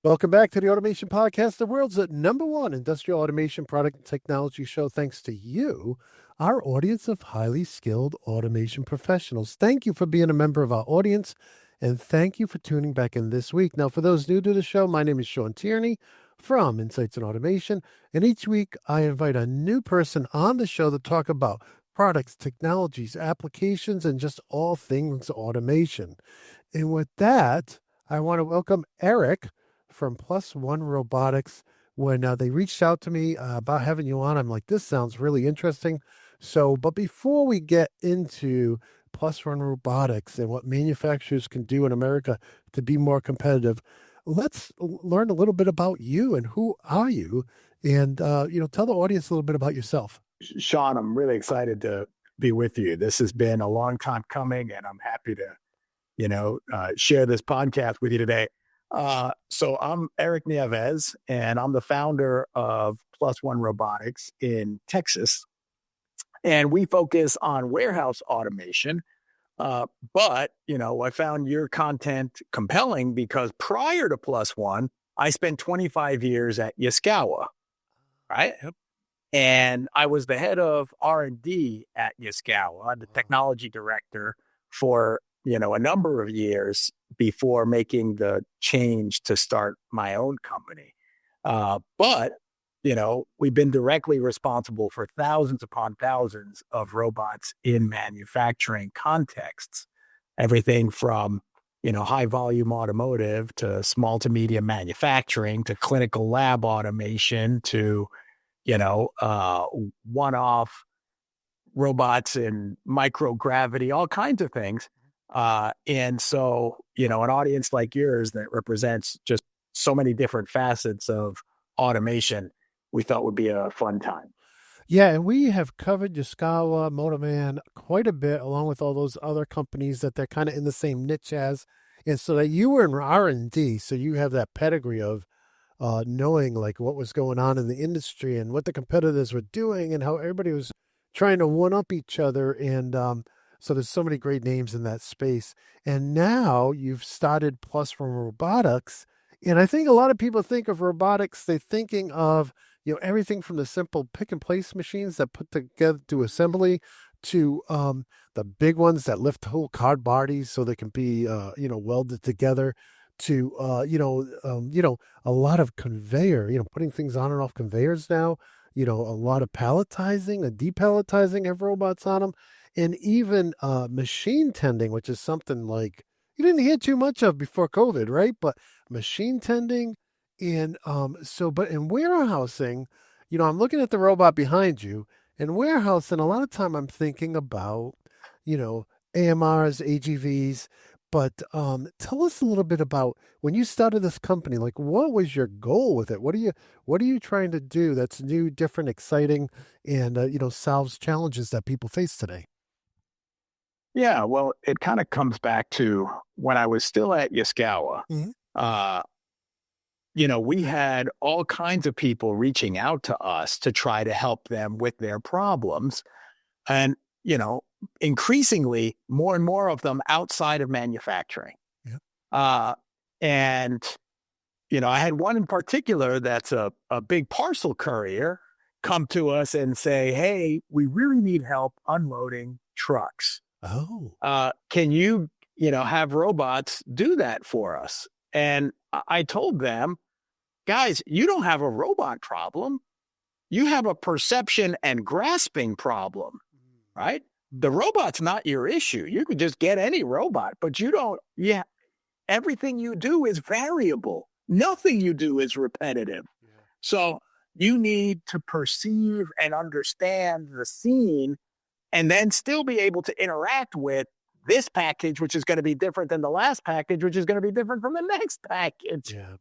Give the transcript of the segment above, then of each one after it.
Welcome back to the Automation Podcast, the world's number one industrial automation product and technology show. Thanks to you, our audience of highly skilled automation professionals. Thank you for being a member of our audience, and thank you for tuning back in this week. Now, for those new to the show, my name is Sean Tierney from Insights in Automation, and each week I invite a new person on the show to talk about products, technologies, applications, and just all things automation. And with that, I want to welcome Erik from Plus One Robotics. When they reached out to me about having you on, I'm like, this sounds really interesting. So, but before we get into Plus One Robotics and what manufacturers can do in America to be more competitive, let's learn a little bit about you and who are you, and tell the audience a little bit about yourself. Sean, I'm really excited to be with you. This has been a long time coming, and I'm happy to, share this podcast with you today. So I'm Erik Nieves, and I'm the founder of Plus One Robotics in Texas. And we focus on warehouse automation. But I found your content compelling because prior to Plus One, I spent 25 years at Yaskawa, right? Yep. And I was the head of R&D at Yaskawa, the technology director for, a number of years before making the change to start my own company. But we've been directly responsible for thousands upon thousands of robots in manufacturing contexts, everything from, high volume automotive to small to medium manufacturing to clinical lab automation to, one-off robots in microgravity, all kinds of things. And so, an audience like yours that represents just so many different facets of automation, we thought would be a fun time. Yeah, and we have covered Yaskawa, Motorman quite a bit, along with all those other companies that they're kind of in the same niche as. And so that you were in R&D, so you have that pedigree of knowing like what was going on in the industry and what the competitors were doing and how everybody was trying to one up each other. And so there's so many great names in that space. And now you've started Plus One Robotics. And I think a lot of people think of robotics, they're thinking of, everything from the simple pick and place machines that put together to assembly to the big ones that lift whole card bodies so they can be, welded together to, a lot of conveyor, putting things on and off conveyors now, a lot of palletizing and depalletizing have robots on them. And even machine tending, which is something like you didn't hear too much of before COVID, right? But machine tending and but in warehousing, I'm looking at the robot behind you. In warehousing, a lot of time I'm thinking about, AMRs, AGVs. But tell us a little bit about when you started this company. Like, what was your goal with it? What are you trying to do that's new, different, exciting, and solves challenges that people face today? Yeah, well, it kind of comes back to when I was still at Yaskawa. Mhm. Uh, we had all kinds of people reaching out to us to try to help them with their problems. And, increasingly more and more of them outside of manufacturing. Yeah. Uh, and, I had one in particular that's a big parcel courier come to us and say, hey, we really need help unloading trucks. Oh. Can you, have robots do that for us? And I told them, guys, you don't have a robot problem. You have a perception and grasping problem, right? The robot's not your issue. You could just get any robot, but you don't, everything you do is variable. Nothing you do is repetitive. Yeah. So you need to perceive and understand the scene and then still be able to interact with this package, which is going to be different than the last package, which is going to be different from the next package. Yeah.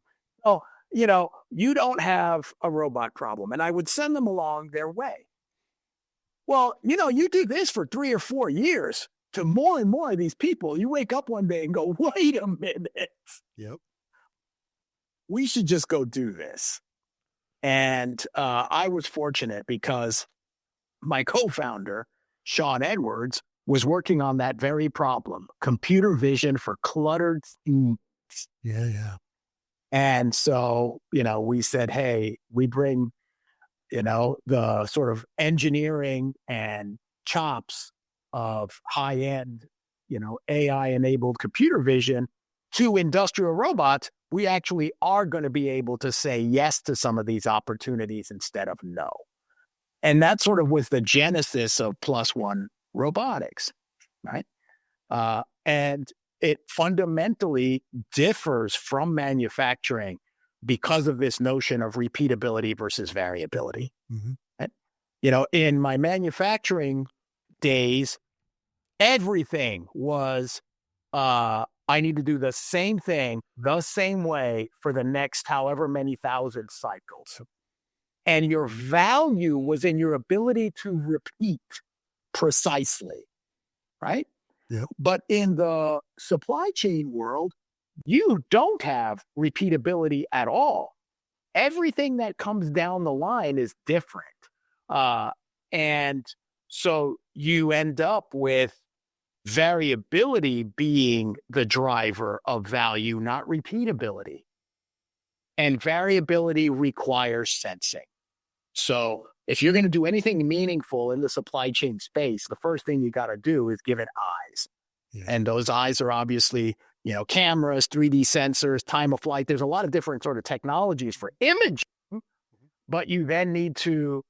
So, you don't have a robot problem. And I would send them along their way. Well, you do this for 3 or 4 years to more and more of these people. You wake up one day and go, wait a minute. Yep. We should just go do this. And I was fortunate because my co-founder, Sean Edwards, was working on that very problem, computer vision for cluttered scenes. Yeah. And so, we said, hey, we bring, the sort of engineering and chops of high end, AI enabled computer vision to industrial robots. We actually are going to be able to say yes to some of these opportunities instead of no. And that sort of was the genesis of Plus One Robotics, right? And it fundamentally differs from manufacturing because of this notion of repeatability versus variability. Mm-hmm. Right? In my manufacturing days, everything was I need to do the same thing the same way for the next however many thousand cycles. And your value was in your ability to repeat precisely, right? Yep. But in the supply chain world, you don't have repeatability at all. Everything that comes down the line is different. And so you end up with variability being the driver of value, not repeatability. And variability requires sensing. So if you're going to do anything meaningful in the supply chain space, the first thing you got to do is give it eyes. Yeah. And those eyes are obviously, cameras, 3D sensors, time of flight. There's a lot of different sort of technologies for imaging, but you then need to,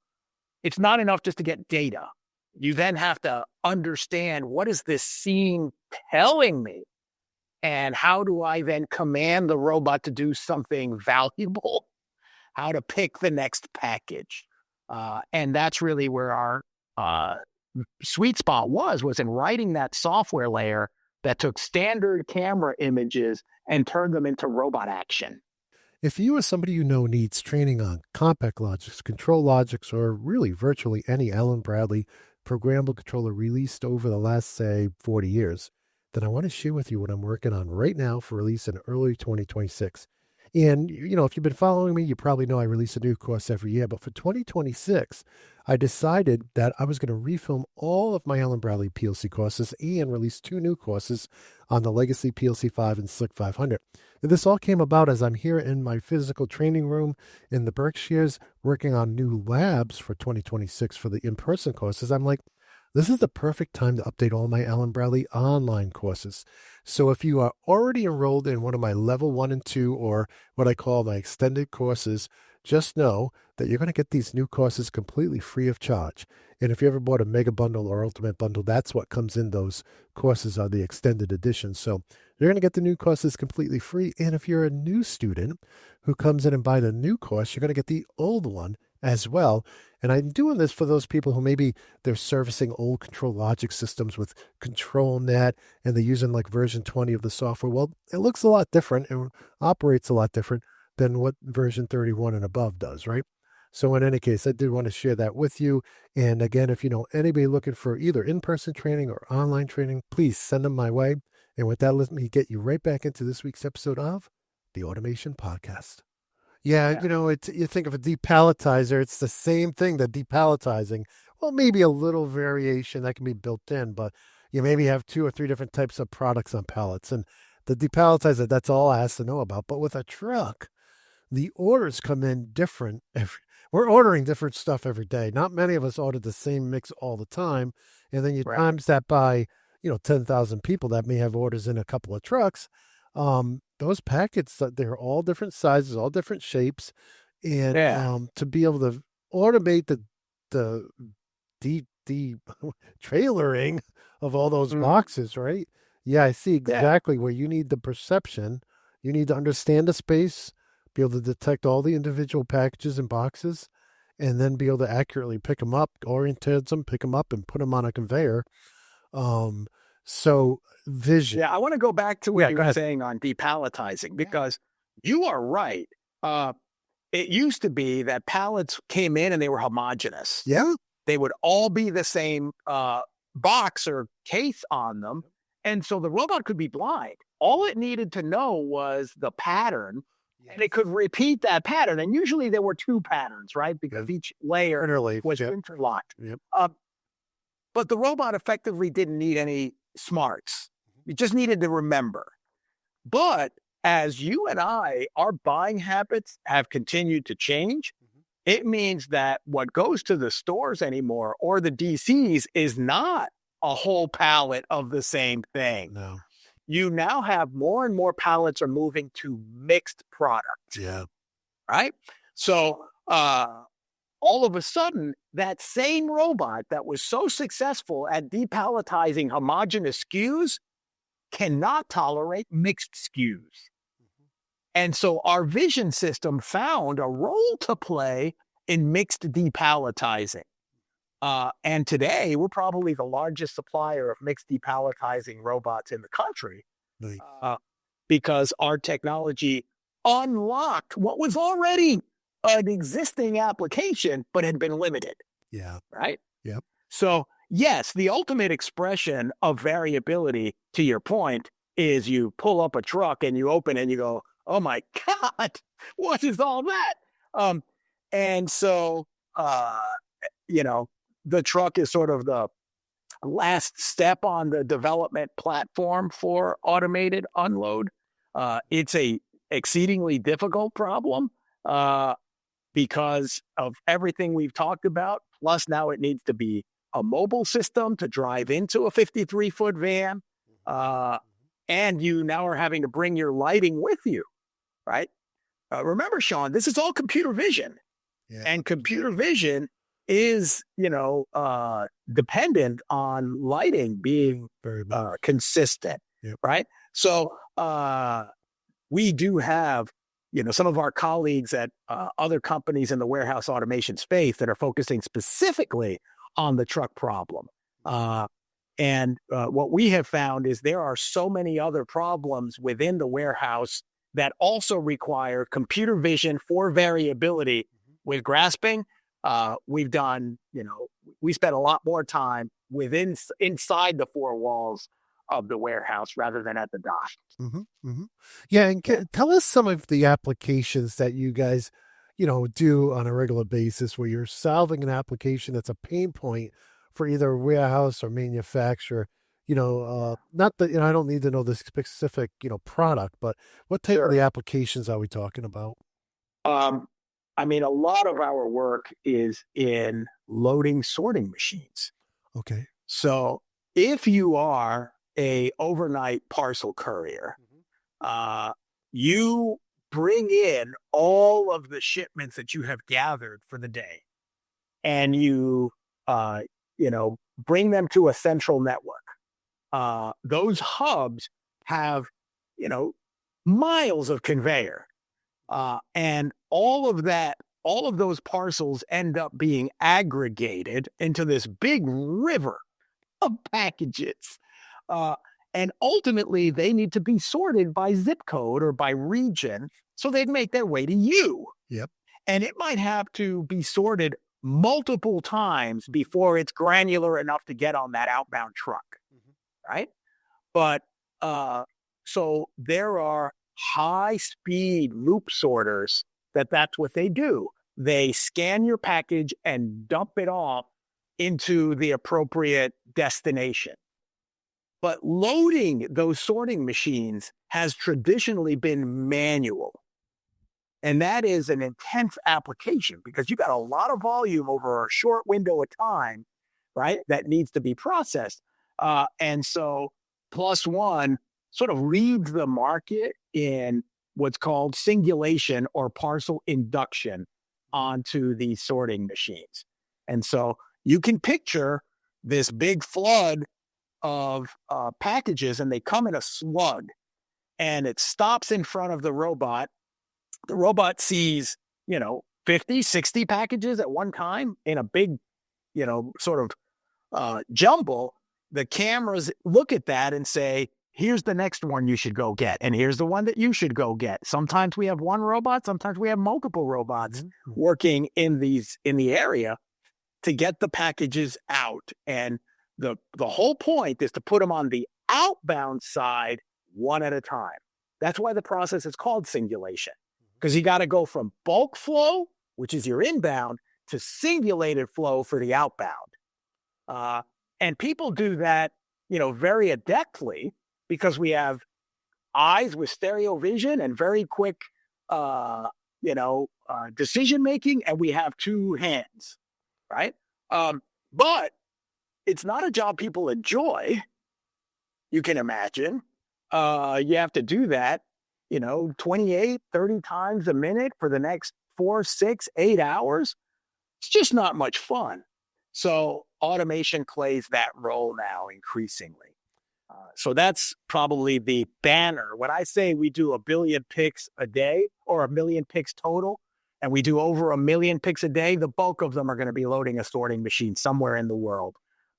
it's not enough just to get data. You then have to understand, what is this scene telling me? And how do I then command the robot to do something valuable? How to pick the next package. And that's really where our sweet spot was in writing that software layer that took standard camera images and turned them into robot action. If you or somebody you know needs training on compact logics, control logics, or really virtually any Allen Bradley programmable controller released over the last, say, 40 years, then I want to share with you what I'm working on right now for release in early 2026. And, if you've been following me, you probably know I release a new course every year. But for 2026, I decided that I was going to refilm all of my Allen Bradley PLC courses and release 2 new courses on the Legacy PLC 5 and Slick 500. And this all came about as I'm here in my physical training room in the Berkshires working on new labs for 2026 for the in-person courses. I'm like, this is the perfect time to update all my Allen Bradley online courses. So if you are already enrolled in one of my level 1 and 2, or what I call my extended courses, just know that you're going to get these new courses completely free of charge. And if you ever bought a mega bundle or ultimate bundle, that's what comes in those courses, are the extended editions. So you're going to get the new courses completely free. And if you're a new student who comes in and buy the new course, you're going to get the old one as well. And I'm doing this for those people who maybe they're servicing old control logic systems with ControlNet and they're using like version 20 of the software. Well, it looks a lot different and operates a lot different than what version 31 and above does, right? So in any case, I did want to share that with you. And again, if you know anybody looking for either in-person training or online training, please send them my way. And with that, let me get you right back into this week's episode of the Automation Podcast. Yeah, you think of a depalletizer, it's the same thing, the depalletizing. Well, maybe a little variation that can be built in, but you maybe have 2 or 3 different types of products on pallets. And the depalletizer, that's all I ask to know about. But with a truck, the orders come in different. We're ordering different stuff every day. Not many of us order the same mix all the time. And then you times that by, 10,000 people that may have orders in a couple of trucks. Those packets, they're all different sizes, all different shapes. And to be able to automate the trailering of all those boxes, right? Yeah, I see exactly where you need the perception. You need to understand the space, be able to detect all the individual packages and boxes, and then be able to accurately pick them up, orientate them, pick them up, and put them on a conveyor. So vision. Yeah, I want to go back to what you were saying on depalletizing, because you are right. It used to be that pallets came in and they were homogeneous. Yeah. They would all be the same box or case on them. And so the robot could be blind. All it needed to know was the pattern, and it could repeat that pattern. And usually there were 2 patterns, right? Because each layer was interlocked. Yep. But the robot effectively didn't need any smarts. You just needed to remember. But as you and I, our buying habits have continued to change, it means that what goes to the stores anymore or the DCs is not a whole pallet of the same thing. No. You now have more and more pallets are moving to mixed products, Yeah. right? So all of a sudden, that same robot that was so successful at depalletizing homogeneous SKUs cannot tolerate mixed SKUs. And so our vision system found a role to play in mixed depalletizing. And today, we're probably the largest supplier of mixed depalletizing robots in the country Right. because our technology unlocked what was already an existing application, but had been limited. Yeah. Right. Yep. So, yes, the ultimate expression of variability, to your point, is you pull up a truck and you open it and you go, oh my God, what is all that? And so, the truck is sort of the last step on the development platform for automated unload. It's a exceedingly difficult problem because of everything we've talked about. Plus, now it needs to be a mobile system to drive into a 53-foot van. And you now are having to bring your lighting with you, right? Remember, Sean, this is all computer vision. Yeah. And computer vision is, dependent on lighting being Very consistent, Yep. right? So we do have, some of our colleagues at other companies in the warehouse automation space that are focusing specifically on the truck problem. And what we have found is there are so many other problems within the warehouse that also require computer vision for variability with grasping. We've done, we spent a lot more time inside the four walls of the warehouse rather than at the dock. Yeah. And tell us some of the applications that you guys, do on a regular basis where you're solving an application that's a pain point for either a warehouse or manufacturer. Not that, I don't need to know the specific, product, but what type of the applications are we talking about? A lot of our work is in loading sorting machines. Okay. So if you are a overnight parcel courier, you bring in all of the shipments that you have gathered for the day, and you bring them to a central network. Those hubs have miles of conveyor, and all of those parcels end up being aggregated into this big river of packages. And ultimately, they need to be sorted by zip code or by region so they'd make their way to you. Yep. And it might have to be sorted multiple times before it's granular enough to get on that outbound truck. Right. But so there are high-speed loop sorters that's what they do. They scan your package and dump it off into the appropriate destination. But loading those sorting machines has traditionally been manual. And that is an intense application because you got a lot of volume over a short window of time, right, that needs to be processed. And so Plus One sort of leads the market in what's called singulation or parcel induction onto these sorting machines. And so you can picture this big flood of packages, and they come in a slug, and it stops in front of the robot. The robot sees, 50, 60 packages at one time in a big, sort of jumble. The cameras look at that and say, here's the next one you should go get. And here's the one that you should go get. Sometimes we have one robot. Sometimes we have multiple robots working in the area to get the packages out. And the whole point is to put them on the outbound side one at a time. That's why the process is called singulation, because you got to go from bulk flow, which is your inbound, to singulated flow for the outbound. And people do that, very adeptly, because we have eyes with stereo vision and very quick, decision making, and we have two hands, right? But it's not a job people enjoy. You can imagine. You have to do that, 28, 30 times a minute for the next 4, 6, 8 hours. It's just not much fun. So automation plays that role now increasingly. So that's probably the banner. When I say we do 1 billion picks a day or 1 million picks total, and we do over 1 million picks a day, the bulk of them are going to be loading a sorting machine somewhere in the world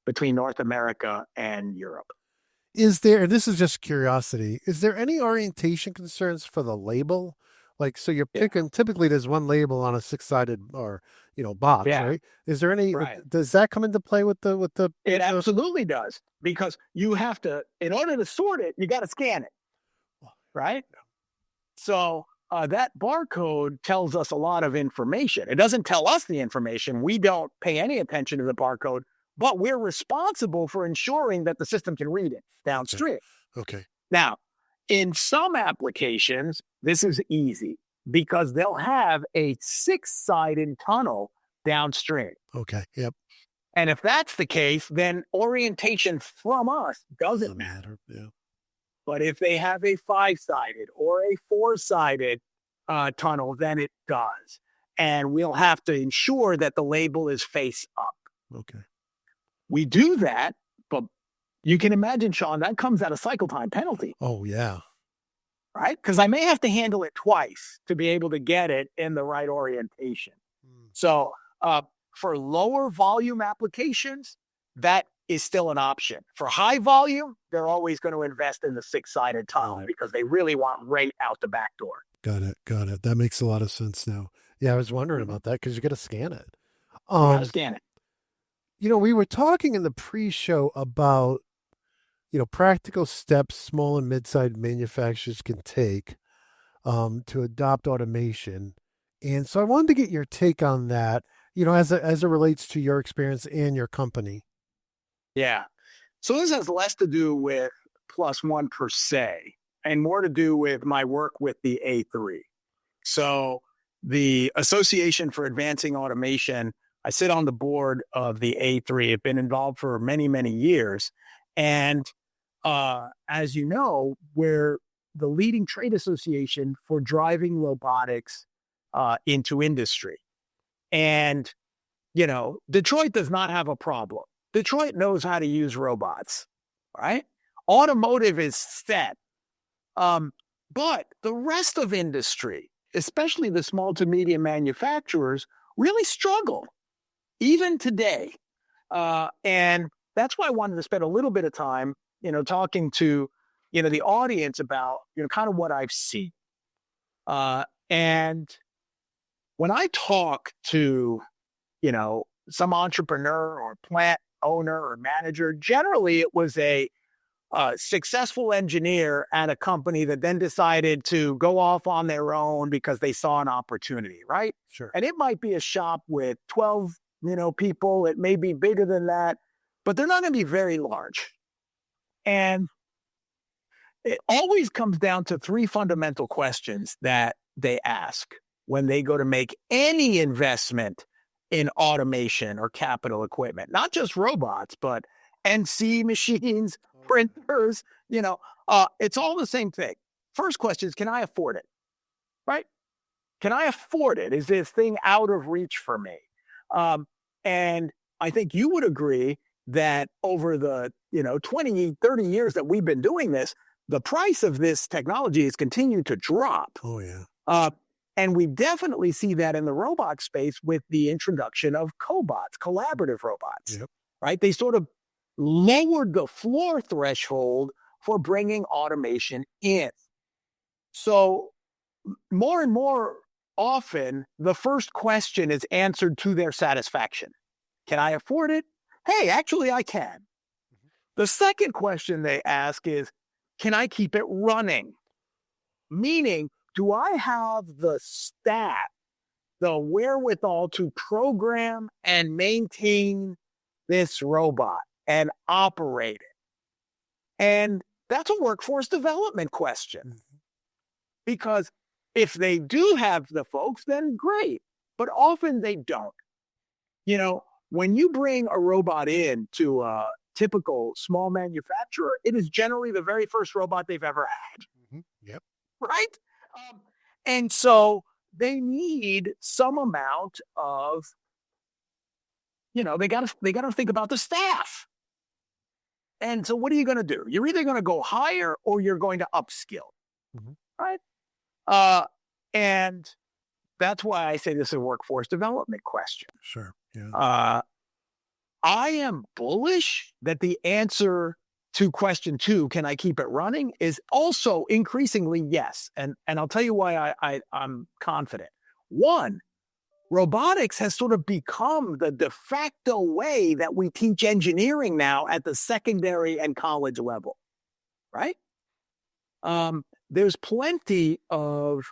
between North America and Europe. Is there, this is just curiosity, is there any orientation concerns for the label? Like, so you're Yeah. picking, typically there's one label on a six-sided or, box, Yeah. right? Is there any, Right. does that come into play with It absolutely does, because you have to, in order to sort it, you got to scan it, right? So that barcode tells us a lot of information. It doesn't tell us the information. We don't pay any attention to the barcode, but we're responsible for ensuring that the system can read it downstream. Okay. Now, in some applications, this is easy because they'll have a 6-sided tunnel downstream. Okay. Yep. And if that's the case, then orientation from us doesn't matter. Yeah. But if they have a 5-sided or a 4-sided tunnel, then it does. And we'll have to ensure that the label is face up. Okay. We do that, but you can imagine, Sean, that comes at a cycle time penalty. Oh, yeah. Right? Because I may have to handle it twice to be able to get it in the right orientation. So for lower volume applications, that is still an option. For high volume, they're always going to invest in the 6-sided tunnel because they really want right out the back door. Got it. That makes a lot of sense now. Yeah, I was wondering about that because you got to scan it. You got to scan it. We were talking in the pre-show about, practical steps small and mid-sized manufacturers can take to adopt automation. And so I wanted to get your take on that, as it relates to your experience and your company. Yeah. So this has less to do with Plus One per se and more to do with my work with the A3. So the Association for Advancing Automation, I sit on the board of the A3. I've been involved for many, many years. And as you know, we're the leading trade association for driving robotics into industry. And, Detroit does not have a problem. Detroit knows how to use robots, right? Automotive is set. But the rest of industry, especially the small to medium manufacturers, really struggle, even today. And that's why I wanted to spend a little bit of time, talking to, the audience about, kind of what I've seen. And when I talk to, some entrepreneur or plant owner or manager, generally it was a successful engineer at a company that then decided to go off on their own because they saw an opportunity, right? Sure. And it might be a shop with 12, people. It may be bigger than that, but they're not going to be very large. And it always comes down to 3 fundamental questions that they ask when they go to make any investment in automation or capital equipment, not just robots, but NC machines, printers, it's all the same thing. First question is, can I afford it? Right? Can I afford it? Is this thing out of reach for me? And I think you would agree that over the, 20, 30 years that we've been doing this, the price of this technology has continued to drop. Oh, yeah. And we definitely see that in the robot space with the introduction of cobots, collaborative robots, Yep. right? They sort of lowered the floor threshold for bringing automation in. So more and more often, the first question is answered to their satisfaction. Can I afford it? Hey, actually, I can. The second question they ask is, can I keep it running? Meaning, do I have the staff, the wherewithal to program and maintain this robot and operate it? And That's a workforce development question. Mm-hmm. Because if they do have the folks, then great. But often they don't. You know, when you bring a robot in to a typical small manufacturer, it is generally the very first robot they've ever had, Mm-hmm. Yep. right? Um, and so they need some amount of, they got to think about the staff. And so what are you going to do? You're either going to go higher or you're going to upskill, Mm-hmm. right? Uh, and that's why I say this is a workforce development question. Sure. Yeah. Uh, I am bullish that the answer to question two, can I keep it running, is also increasingly yes. And I'll tell you why I'm confident. One, robotics has sort of become the de facto way that we teach engineering now at the secondary and college level, right? There's plenty of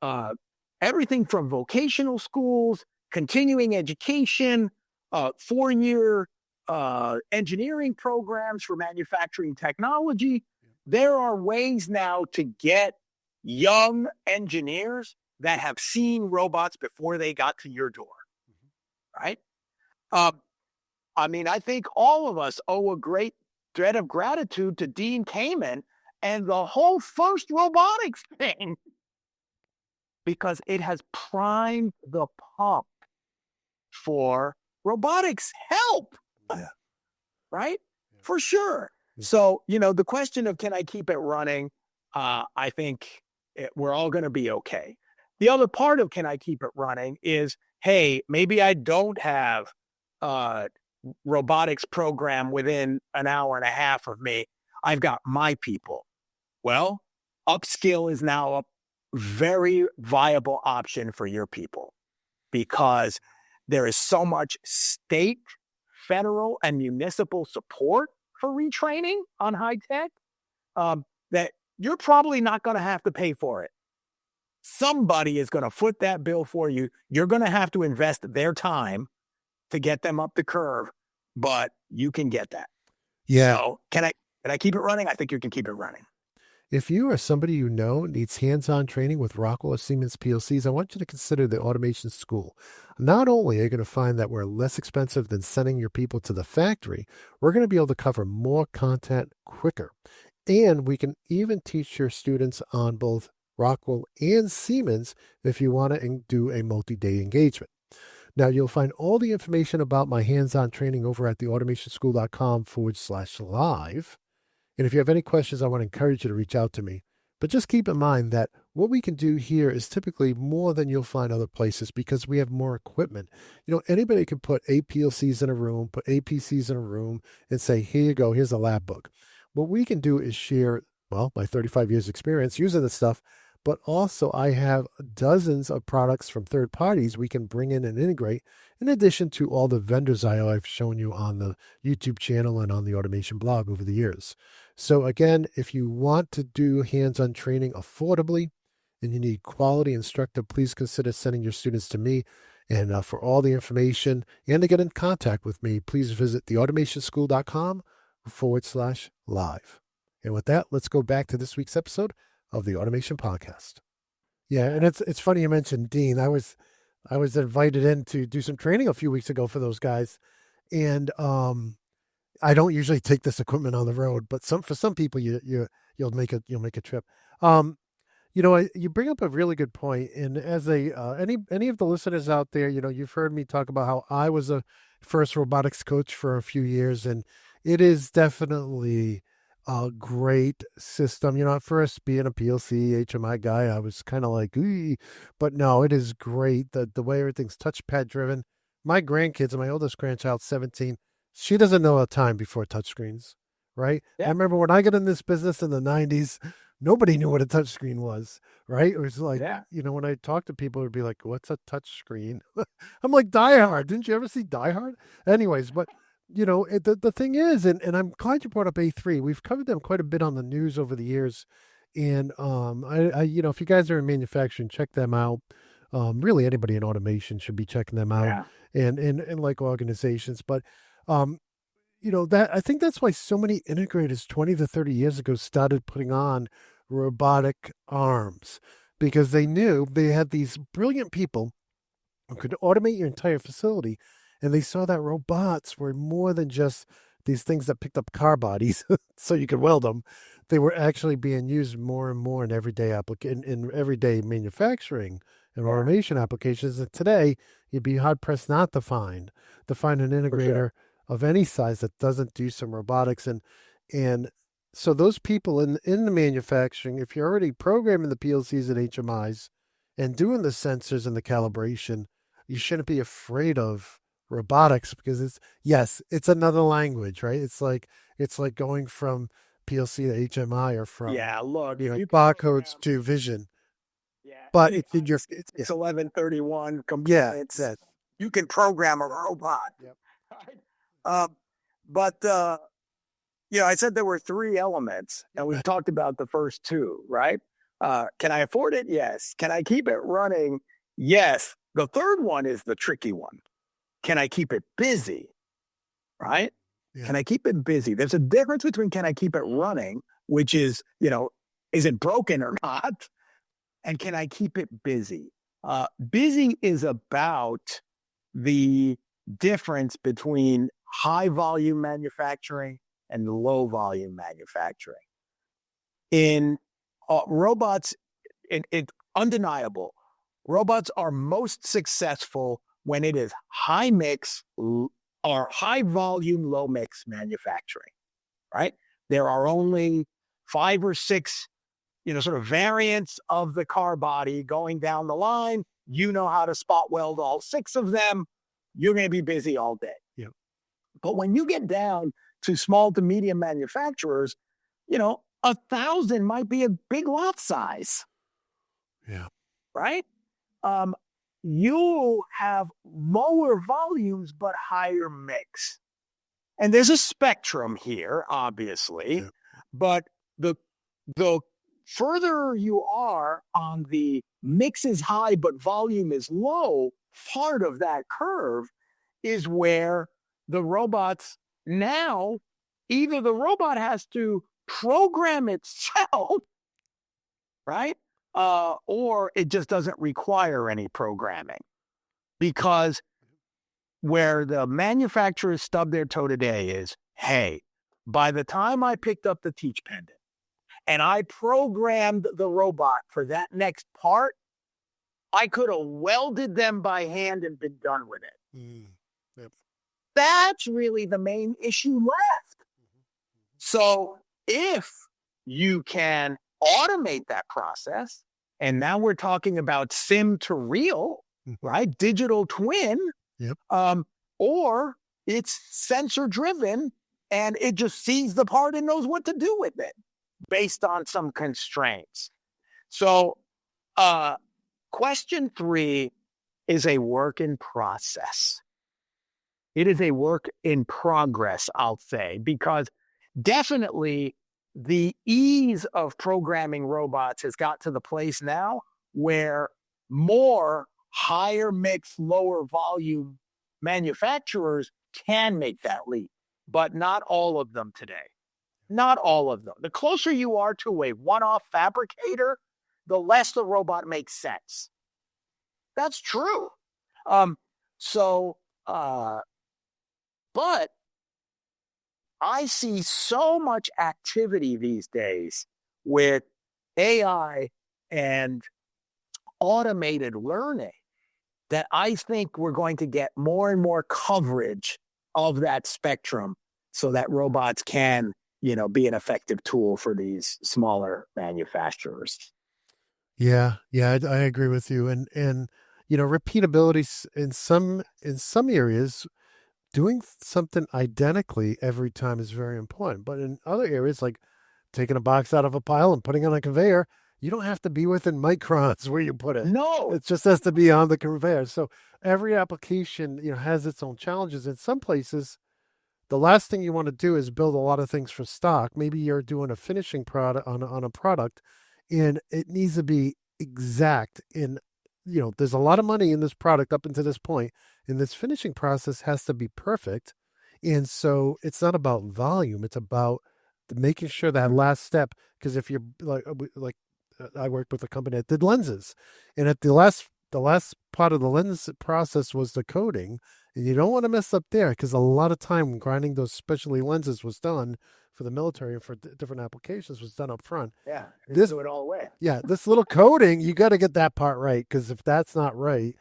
uh, everything from vocational schools, continuing education, 4-year engineering programs for manufacturing technology. There are ways now to get young engineers that have seen robots before they got to your door, right? Um, I mean, I think all of us owe a great debt of gratitude to Dean Kamen and the whole first robotics thing, because it has primed the pump for robotics help, Yeah. right? Yeah. For sure. Yeah. So, the question of can I keep it running? I think we're all going to be okay. The other part of can I keep it running is, hey, maybe I don't have a robotics program within an hour and a half of me. I've got my people. Well, upskill is now a very viable option for your people, because there is so much state, federal, and municipal support for retraining on high tech, that you're probably not going to have to pay for it. Somebody is going to foot that bill for you. You're going to have to invest their time to get them up the curve, but you can get that. Yeah. So can I keep it running? I think you can keep it running. If you or somebody you know needs hands-on training with Rockwell or Siemens PLCs, I want you to consider the Automation School. Not only are you going to find that we're less expensive than sending your people to the factory, we're going to be able to cover more content quicker. And we can even teach your students on both Rockwell and Siemens if you want to do a multi-day engagement. Now, you'll find all the information about my hands-on training over at theautomationschool.com/live. And if you have any questions, I want to encourage you to reach out to me. But just keep in mind that what we can do here is typically more than you'll find other places because we have more equipment. Anybody can put 8 PLCs in a room, put 8 PCs in a room, and say, here you go, here's a lab book. What we can do is share, my 35 years experience using this stuff, but also I have dozens of products from third parties we can bring in and integrate, in addition to all the vendors I've shown you on the YouTube channel and on the automation blog over the years. So again, if you want to do hands-on training affordably and you need quality instructor, please consider sending your students to me. And for all the information and to get in contact with me, please visit theautomationschool.com/live. And with that, let's go back to this week's episode of the Automation Podcast. Yeah, and it's funny you mentioned Dean. I was invited in to do some training a few weeks ago for those guys, and I don't usually take this equipment on the road, but for some people you'll make a trip. You bring up a really good point, and as any of the listeners out there, you've heard me talk about how I was a first robotics coach for a few years, and it is definitely a great system. At first being a PLC HMI guy, I was kind of like, "Ee," but no, it is great. The way everything's touchpad driven. My grandkids, my oldest grandchild's 17. She doesn't know a time before touchscreens, right? I Yeah. remember when I got in this business in the 90s, nobody knew what a touchscreen was, right? It was like, Yeah. when I talk to people, it would be like, what's a touchscreen? I'm like, Die Hard. Didn't you ever see Die Hard? Anyways, but, the thing is, and I'm glad you brought up A3. We've covered them quite a bit on the news over the years. And if you guys are in manufacturing, check them out. Really, anybody in automation should be checking them out, Yeah. and like organizations. But that I think that's why so many integrators 20 to 30 years ago started putting on robotic arms because they knew they had these brilliant people who could automate your entire facility. And they saw that robots were more than just these things that picked up car bodies so you could weld them. They were actually being used more and more in in everyday manufacturing and Yeah, automation applications. And today, you'd be hard pressed not to find an for sure. integrator of any size that doesn't do some robotics. And so those people in the manufacturing, if you're already programming the PLCs and HMIs and doing the sensors and the calibration, you shouldn't be afraid of robotics because it's another language, right? It's like going from PLC to HMI or from Yeah, look, you can barcodes program. to vision. Yeah, But it's in anytime your it's, yeah, it's 1131 yeah, compliance, that you can program a robot. yep. Right? Um, but I said there were three elements, and we've talked about the first two, right? Can I afford it? Yes. Can I keep it running? Yes. The third one is the tricky one. Can I keep it busy? Right? Yeah. Can I keep it busy? There's a difference between can I keep it running, which is, is it broken or not? And can I keep it busy? Busy is about the difference between high volume manufacturing and low volume manufacturing. In robots, it's undeniable. Robots are most successful when it is high mix or high volume, low mix manufacturing, right? There are only five or six, sort of variants of the car body going down the line. You know how to spot weld all six of them. You're going to be busy all day. Yeah. But when you get down to small to medium manufacturers, 1,000 might be a big lot size, Yeah. right? Um, you have lower volumes but higher mix. And there's a spectrum here, obviously, Yeah. but the the further you are on the mix is high but volume is low part of that curve is where the robots now either the robot has to program itself, right? Or it just doesn't require any programming because where the manufacturers stub their toe today is, hey, by the time I picked up the teach pendant and I programmed the robot for that next part, I could have welded them by hand and been done with it. Mm. Yep. That's really the main issue left. So if you can automate that process, and now we're talking about sim to real, Mm-hmm. right? Digital twin, Yep. or it's sensor driven and it just sees the part and knows what to do with it based on some constraints. So, question three is a work in process. It is a work in progress, I'll say, because definitely the ease of programming robots has got to the place now where more higher mix, lower volume manufacturers can make that leap, but not all of them today. Not all of them. The closer you are to a one off fabricator, the less the robot makes sense. That's true. Um, so, but I see so much activity these days with AI and automated learning that I think we're going to get more and more coverage of that spectrum so that robots can, be an effective tool for these smaller manufacturers. Yeah, yeah, I agree with you, and repeatability in some areas, doing something identically every time is very important. But in other areas, like taking a box out of a pile and putting it on a conveyor, you don't have to be within microns where you put it. No. It just has to be on the conveyor. So every application, has its own challenges. In some places, the last thing you want to do is build a lot of things for stock. Maybe you're doing a finishing product on a product, and it needs to be exact. In there's a lot of money in this product up until this point, and this finishing process has to be perfect. And so it's not about volume, it's about making sure that last step. Because if you're I worked with a company that did lenses, and at the last part of the lens process was the coating, and you don't want to mess up there because a lot of time grinding those specialty lenses was done for the military and for different applications was done up front. Yeah, This do it all the way. yeah, this little coating, you got to get that part right because if that's not right,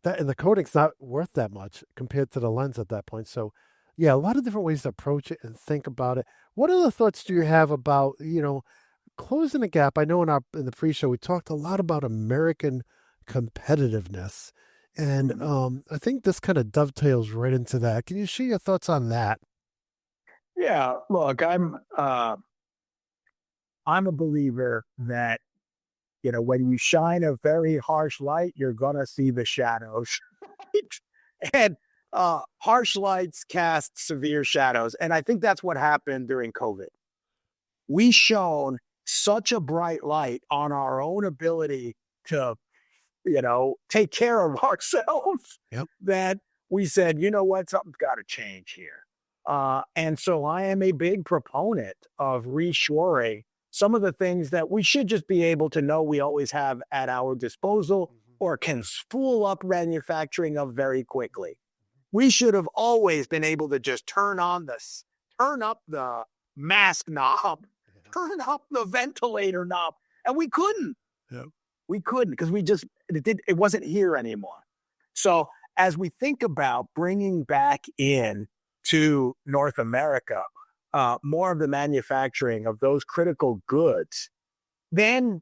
that and the coating's not worth that much compared to the lens at that point. So, yeah, a lot of different ways to approach it and think about it. What other thoughts do you have about closing the gap? I know in the pre-show we talked a lot about American competitiveness, and Mhm. I think this kind of dovetails right into that. Can you share your thoughts on that? Yeah, look, I'm a believer that when you shine a very harsh light, you're gonna see the shadows. And harsh lights cast severe shadows. And I think that's what happened during COVID. We shone such a bright light on our own ability to, take care of ourselves Yep. that we said, you know what, something's got to change here. And so I am a big proponent of reshoring some of the things that we should just be able to know we always have at our disposal or can spool up manufacturing of very quickly. We should have always been able to just turn up the mask knob, Yeah. turn up the ventilator knob, and we couldn't. Yep. We couldn't because it wasn't here anymore. So as we think about bringing back in to North America more of the manufacturing of those critical goods, then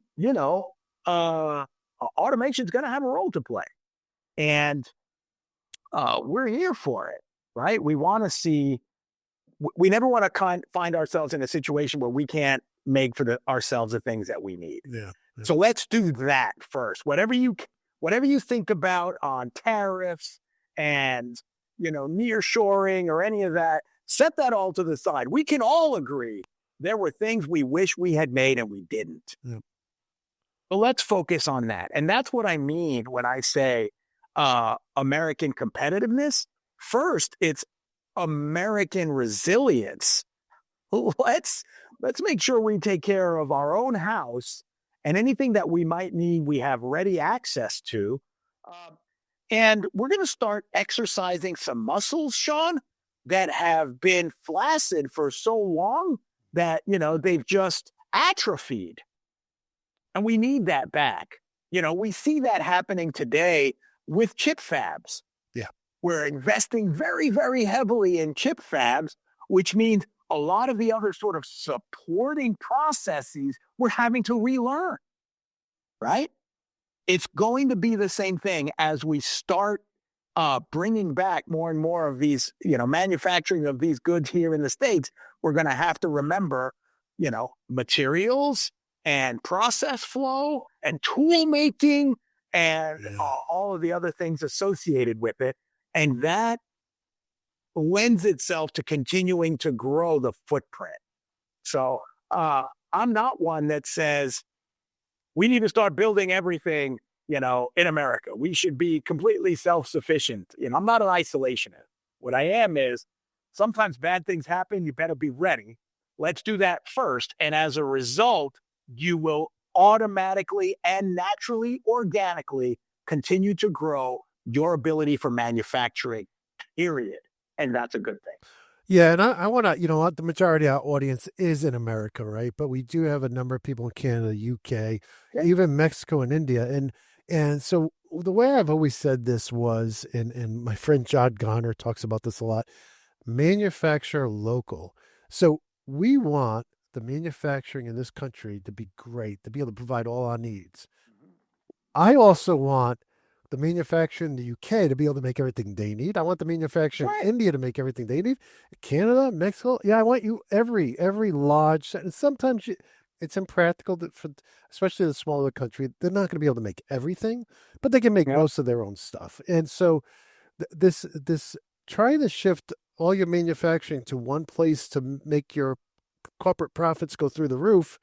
automation is going to have a role to play, and we're here for it, right? We want to see. We never want to find ourselves in a situation where we can't make for ourselves the things that we need. Yeah. So let's do that first. Whatever you think about on tariffs and near shoring or any of that, set that all to the side. We can all agree there were things we wish we had made and we didn't. Yep. But let's focus on that. And that's what I mean when I say American competitiveness. First, it's American resilience. Let's make sure we take care of our own house and anything that we might need, we have ready access to. Um, and we're going to start exercising some muscles, Sean, that have been flaccid for so long that, they've just atrophied. And we need that back. We see that happening today with chip fabs. Yeah. We're investing very, very heavily in chip fabs, which means a lot of the other sort of supporting processes we're having to relearn, right? It's going to be the same thing as we start bringing back more and more of these, manufacturing of these goods here in the States. We're going to have to remember, materials and process flow and tool making and all of the other things associated with it. And that lends itself to continuing to grow the footprint. So I'm not one that says we need to start building everything, in America. We should be completely self-sufficient. I'm not an isolationist. What I am is sometimes bad things happen. You better be ready. Let's do that first. And as a result, you will automatically and naturally, organically continue to grow your ability for manufacturing, period. And that's a good thing. Yeah, and I want to, the majority of our audience is in America, right? But we do have a number of people in Canada, UK, Yeah. even Mexico and India, and so the way I've always said this was, and my friend John Garner talks about this a lot: manufacture local. So we want the manufacturing in this country to be great, to be able to provide all our needs. I also want the manufacturer in the UK to be able to make everything they need. I want the manufacturer Right. in India to make everything they need. Canada, Mexico, yeah, I want you every large. And sometimes it's impractical for, especially the smaller country. They're not going to be able to make everything, but they can make Yep. most of their own stuff. And so this trying to shift all your manufacturing to one place to make your corporate profits go through the roof.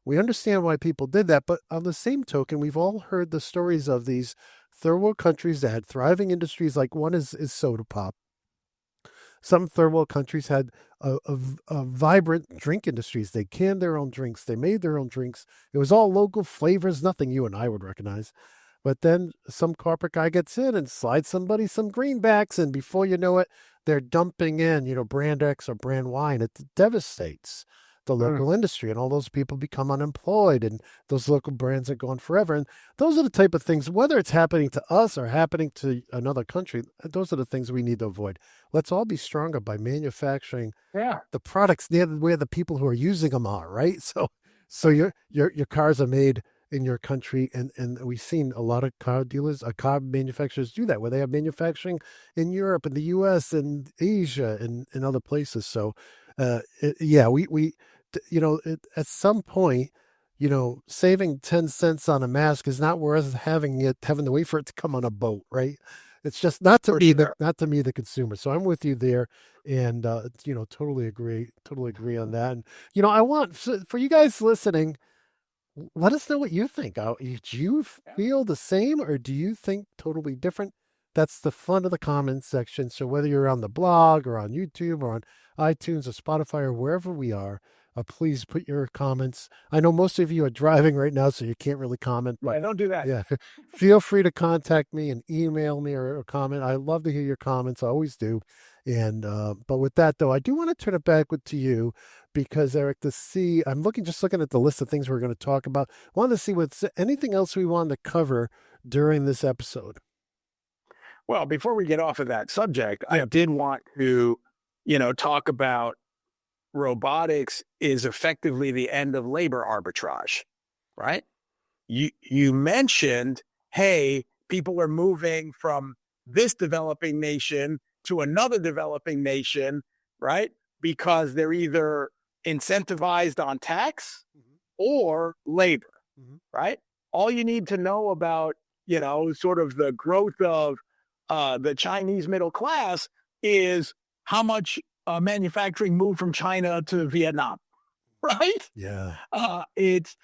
We understand why people did that, but on the same token, we've all heard the stories of these third world countries that had thriving industries. Like one is soda pop. Some third world countries had a vibrant drink industries. They canned their own drinks. They made their own drinks. It was all local flavors, nothing you and I would recognize. But then some corporate guy gets in and slides somebody some greenbacks, and before you know it, they're dumping in, brand X or brand Y, and it devastates the Mm. local industry, and all those people become unemployed, and those local brands are gone forever. And those are the type of things, whether it's happening to us or happening to another country, those are the things we need to avoid. Let's all be stronger by manufacturing Yeah. the products near where the people who are using them are, right? So your cars are made in your country, and we've seen a lot of car dealers, car manufacturers do that, where they have manufacturing in Europe and the U.S. and Asia and other places. So, yeah, we at some point, saving 10 cents on a mask is not worth having to wait for it to come on a boat, right? It's just not to For me sure. not to me the consumer. So I'm with you there, and totally agree on that. And I want for you guys listening, let us know what you think. Do you Yeah. feel the same or do you think totally different? That's the fun of the comments section. So whether you're on the blog or on YouTube or on iTunes or Spotify or wherever we are, please put your comments. I know most of you are driving right now, so you can't really comment, but Yeah, don't do that. yeah, feel free to contact me and email me or comment. I love to hear your comments. I always do. And but with that though, I do want to turn it back to you because Erik, I'm just looking at the list of things we're going to talk about. Wanted to see what's anything else we wanted to cover during this episode. Well, before we get off of that subject, I Yeah. did want to, talk about robotics is effectively the end of labor arbitrage, right? You mentioned, hey, people are moving from this developing nation to another developing nation, right? Because they're either incentivized on tax Mhm. or labor, Mhm. right? All you need to know about, sort of the growth of the Chinese middle class is how much manufacturing moved from China to Vietnam, right? Yeah. It's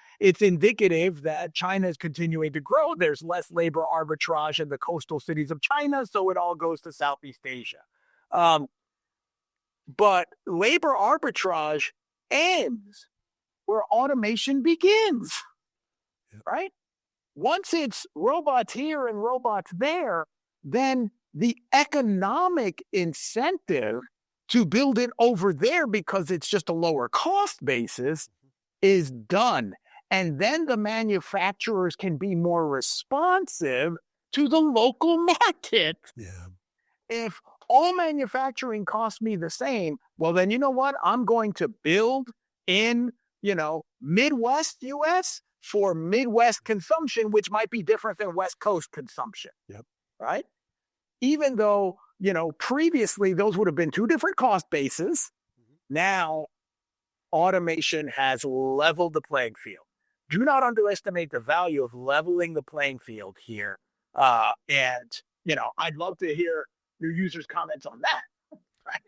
indicative that China is continuing to grow. There's less labor arbitrage in the coastal cities of China, so it all goes to Southeast Asia. Um, but labor arbitrage ends where automation begins, Yep. right? Once it's robots here and robots there, then the economic incentive to build it over there because it's just a lower cost basis is done. And then the manufacturers can be more responsive to the local market. Yeah. If all manufacturing costs me the same, well, then you know what? I'm going to build in, Midwest US for Midwest consumption, which might be different than West Coast consumption, Yep. right? Even though, previously those would have been two different cost bases, now automation has leveled the playing field. Do not underestimate the value of leveling the playing field here. And I'd love to hear your users' comments on that. Right?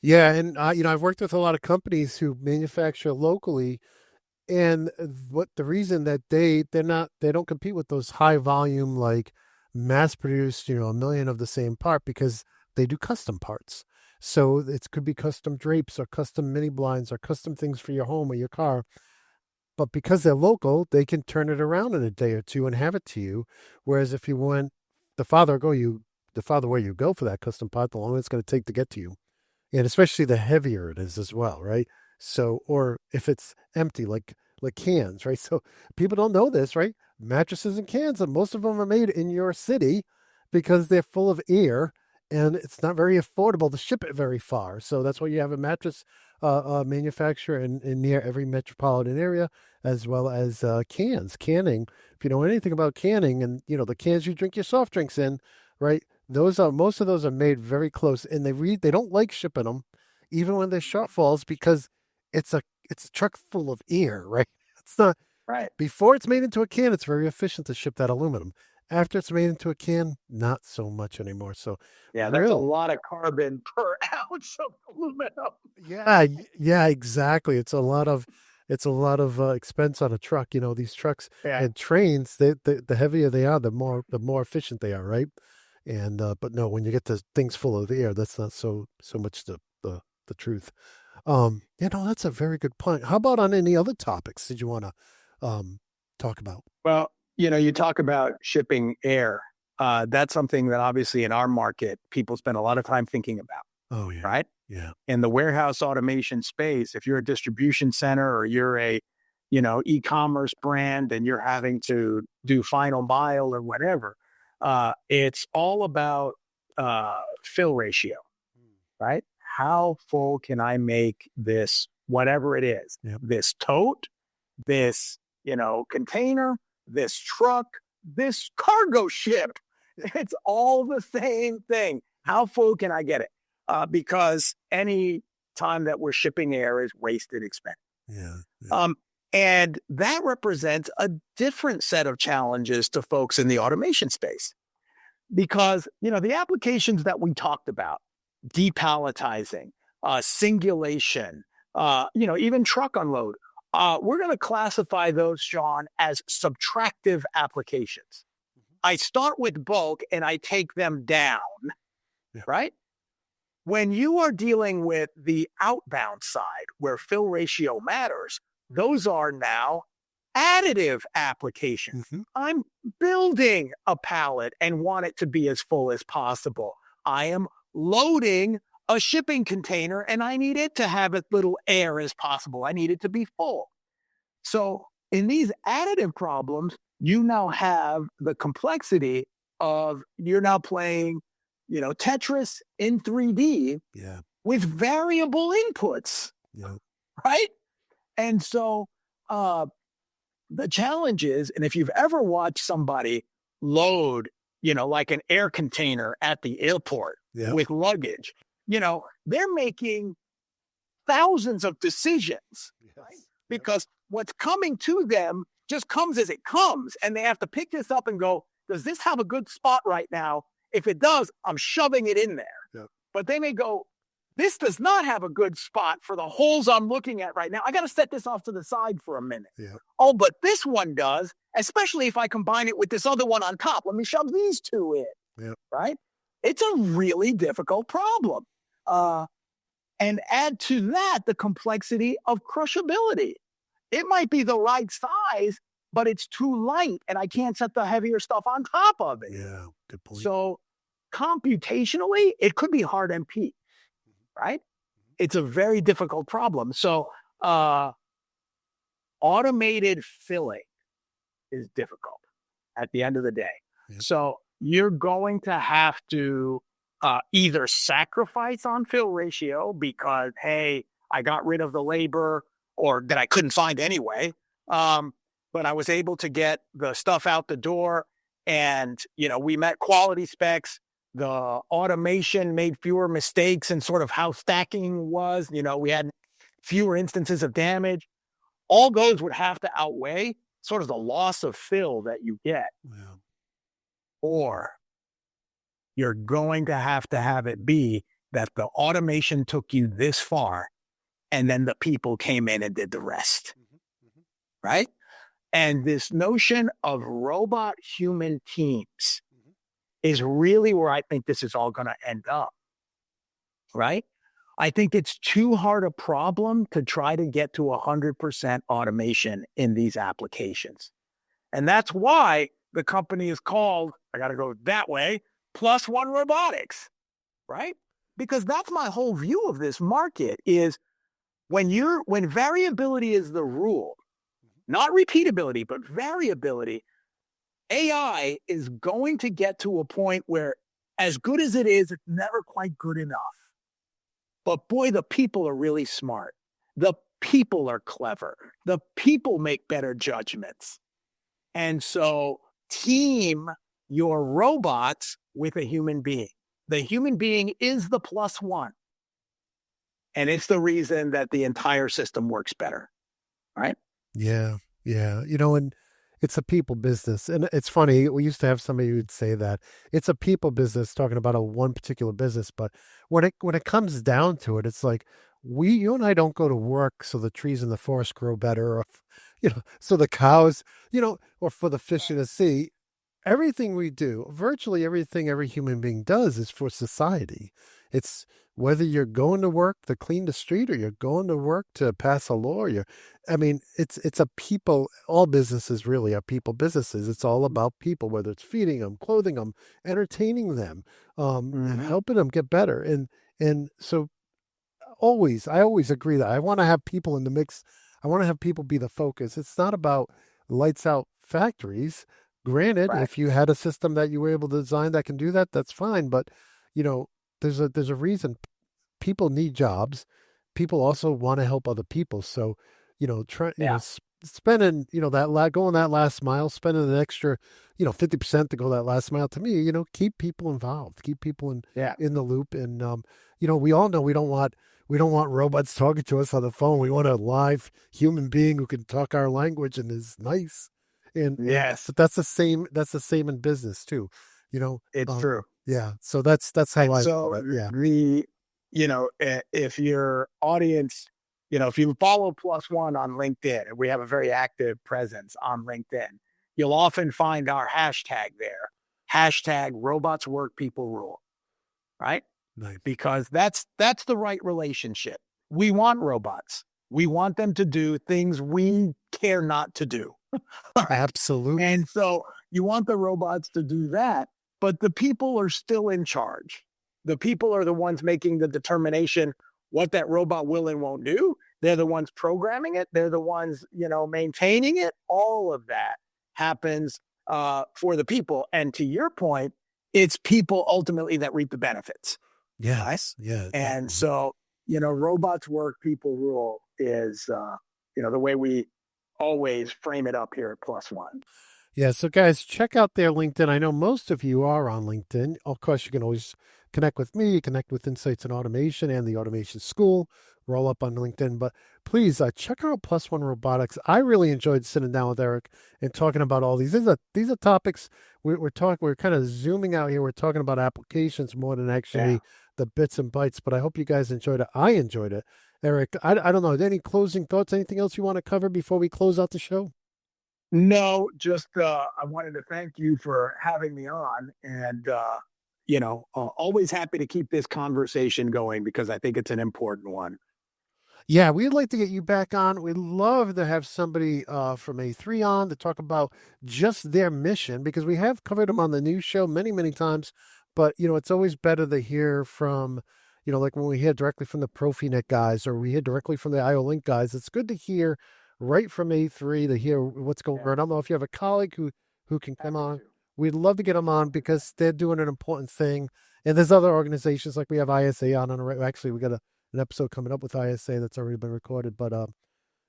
Yeah, and I've worked with a lot of companies who manufacture locally, and what the reason that they don't compete with those high volume like mass produced, a million of the same part because they do custom parts. So it could be custom drapes or custom mini blinds or custom things for your home or your car. But because they're local, they can turn it around in a day or two and have it to you. Whereas if you went the farther away you go for that custom part, the longer it's going to take to get to you, and especially the heavier it is as well, right? So, or if it's empty, like cans, right? So people don't know this, right? Mattresses and cans, and most of them are made in your city because they're full of air, and it's not very affordable to ship it very far. So that's why you have a mattress manufacturer in near every metropolitan area, as well as canning. If you know anything about canning, and the cans you drink your soft drinks in, right? Those are most of those are made very close, and they don't like shipping them, even when there's shortfalls, because it's a truck full of air, right? It's not Right. before it's made into a can. It's very efficient to ship that aluminum. After it's made into a can, not so much anymore. So, Yeah, that's a real, lot of carbon per ounce of aluminum. yeah, exactly. It's a lot of expense on a truck. These trucks Yeah. and trains. The heavier they are, the more efficient they are, right? And but no, when you get to things full of air, that's not so much the truth. That's a very good point. How about on any other topics did you want to talk about? Well, you talk about shipping air. That's something that obviously in our market, people spend a lot of time thinking about, Oh yeah, right? yeah, In the warehouse automation space, if you're a distribution center or you're a, e-commerce brand and you're having to do final mile or whatever, it's all about fill ratio, right? How full can I make this, whatever it is, yep, this tote, this, container, this truck, this cargo ship? It's all the same thing. How full can I get it? Because any time that we're shipping air is wasted expense. yeah, yeah. And that represents a different set of challenges to folks in the automation space because, the applications that we talked about, depalletizing, singulation, even truck unload, we're going to classify those, Sean, as subtractive applications. I start with bulk and I take them down, Yeah. right? When you are dealing with the outbound side where fill ratio matters, those are now additive applications. Mm-hmm. I'm building a pallet and want it to be as full as possible. I am loading a shipping container and I need it to have as little air as possible. I need it to be full. So in these additive problems, you now have the complexity of you're now playing, Tetris in 3D Yeah, with variable inputs, yeah, right? And so the challenge is, and if you've ever watched somebody load, like an air container at the airport yeah, with luggage, they're making thousands of decisions, right? yes, yep, Because what's coming to them just comes as it comes. And they have to pick this up and go, does this have a good spot right now? If it does, I'm shoving it in there. yep, But they may go, this does not have a good spot for the holes I'm looking at right now. I got to set this off to the side for a minute. yeah, Oh, but this one does, especially if I combine it with this other one on top. Let me shove these two in, yep, right? It's a really difficult problem. And add to that the complexity of crushability. It might be the right size, but it's too light and I can't set the heavier stuff on top of it. yeah. Good point. So computationally, it could be hard MP, right? It's a very difficult problem. So automated filling is difficult at the end of the day. Yep. So you're going to have to either sacrifice on fill ratio because, hey, I got rid of the labor or that I couldn't find anyway. But I was able to get the stuff out the door and, we met quality specs. The automation made fewer mistakes in sort of how stacking was. We had fewer instances of damage. All those would have to outweigh sort of the loss of fill that you get. Yeah. Or you're going to have it be that the automation took you this far and then the people came in and did the rest, right? And this notion of robot human teams is really where I think this is all going to end up, right? I think it's too hard a problem to try to get to 100% automation in these applications. And that's why the company is called, I got to go that way, Plus One Robotics, right? Because that's my whole view of this market is when variability is the rule, not repeatability, but variability, AI is going to get to a point where as good as it is, it's never quite good enough. But boy, the people are really smart. The people are clever. The people make better judgments. And so team your robots with a human being. The human being is the plus one. And it's the reason that the entire system works better, right? Yeah, yeah. And it's a people business. And it's funny, we used to have somebody who'd say that it's a people business talking about one particular business, but when it comes down to it, it's like you and I don't go to work so the trees in the forest grow better or so the cows, or for the fish in the sea. everything we do, virtually everything every human being does is for society. It's whether you're going to work to clean the street or you're going to work to pass a law. I mean, it's a people. All businesses really are people businesses. It's all about people, whether it's feeding them, clothing them, entertaining them, Mm-hmm. helping them get better. And so I always agree that I want to have people in the mix. I want to have people be the focus. It's not about lights out factories. Granted, Right. if you had a system that you were able to design that can do that, that's fine. But you know, there's a reason people need jobs. People also want to help other people. So, Yeah. spending, going that last mile, spending an extra, 50% to go that last mile to me, keep people involved, keep people Yeah. in the loop. And, we all know we don't want robots talking to us on the phone. We want a live human being who can talk our language and is nice. Yes. But that's the same in business too, you know. It's Um, true. yeah. So that's how And I so love it. Yeah. if your audience, if you follow Plus One on LinkedIn, and we have a very active presence on LinkedIn, you'll often find our hashtag there. Hashtag robots work, people rule, right? Nice. Because that's the right relationship. We want robots. We want them to do things we care not to do. All right. Absolutely. And so you want the robots to do that, but the people are still in charge. The people are the ones making the determination what that robot will and won't do. They're the ones programming it. They're the ones, maintaining it. All of that happens for the people. And to your point, it's people ultimately that reap the benefits. Right. Yes. Yeah. And so, robots work, people rule is, the way we always frame it up here at Plus One. Yeah. So, guys, check out their LinkedIn. I know most of you are on LinkedIn. Of course, you can always connect with me, connect with Insights in Automation and the Automation School. We're all up on LinkedIn. But please check out Plus One Robotics. I really enjoyed sitting down with Erik and talking about all these. These are topics we're talking. We're kind of zooming out here. We're talking about applications more than Yeah. actually the bits and bytes. But I hope you guys enjoyed it. I enjoyed it. Erik, I don't know. Any closing thoughts? Anything else you want to cover before we close out the show? No, just I wanted to thank you for having me on, and always happy to keep this conversation going because I think it's an important one. Yeah, we'd like to get you back on. We'd love to have somebody from A3 on to talk about just their mission because we have covered them on the news show many, many times. But, it's always better to hear from, like when we hear directly from the Profinet guys or we hear directly from the IO-Link guys, it's good to hear right from A3 to hear what's going on. Yeah, I don't know if you have a colleague who can come happy on. to. We'd love to get them on Love to chat. because they're doing an important thing. And there's other organizations like we have ISA on. Actually, we got an episode coming up with ISA that's already been recorded. But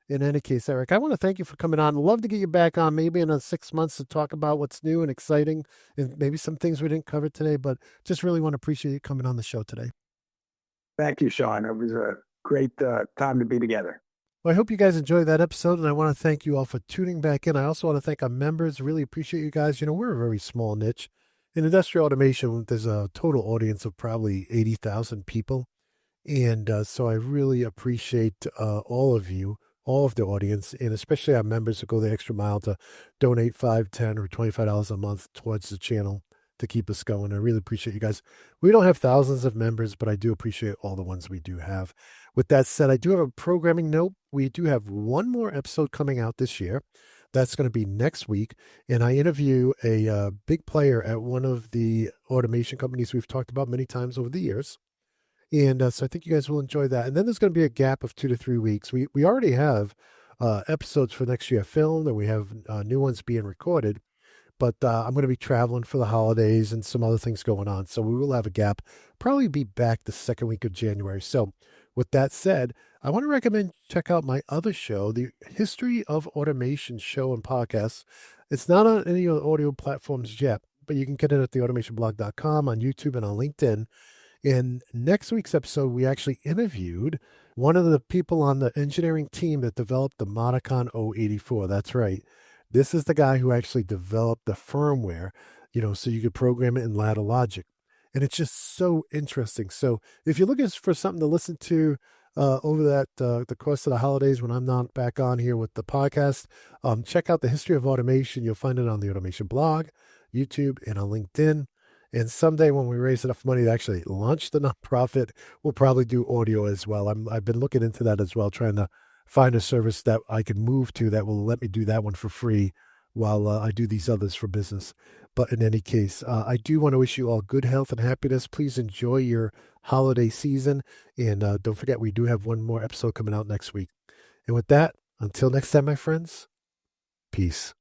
in any case, Erik, I want to thank you for coming on. Love to get you back on maybe in 6 months to talk about what's new and exciting and maybe some things we didn't cover today. But just really want to appreciate you coming on the show today. Thank you, Sean. It was a great time to be together. Well, I hope you guys enjoyed that episode, and I want to thank you all for tuning back in. I also want to thank our members. Really appreciate you guys. We're a very small niche. In industrial automation, there's a total audience of probably 80,000 people. And so I really appreciate all of you, all of the audience, and especially our members who go the extra mile to donate 5, 10, or $25 a month towards the channel to keep us going. I really appreciate you guys. We don't have thousands of members, but I do appreciate all the ones we do have. With that said, I do have a programming note. We do have one more episode coming out this year. That's going to be next week. And I interview a big player at one of the automation companies we've talked about many times over the years. And so I think you guys will enjoy that. And then there's going to be a gap of 2 to 3 weeks. We already have episodes for next year filmed, and we have new ones being recorded. But I'm going to be traveling for the holidays and some other things going on. So we will have a gap. Probably be back the second week of January. So with that said, I want to recommend check out my other show, the History of Automation show and podcast. It's not on any of the audio platforms yet, but you can get it at theautomationblog.com, on YouTube, and on LinkedIn. In next week's episode, we actually interviewed one of the people on the engineering team that developed the Modicon 084. That's right. This is the guy who actually developed the firmware, so you could program it in ladder logic. And it's just so interesting. So if you're looking for something to listen to over the course of the holidays when I'm not back on here with the podcast, check out the History of Automation. You'll find it on the Automation blog. YouTube, and on LinkedIn. And someday when we raise enough money to actually launch the nonprofit, we'll probably do audio as well. I've been looking into that as well, trying to find a service that I can move to that will let me do that one for free while I do these others for business. But in any case, I do want to wish you all good health and happiness. Please enjoy your holiday season. And don't forget, we do have one more episode coming out next week. And with that, until next time, my friends, peace.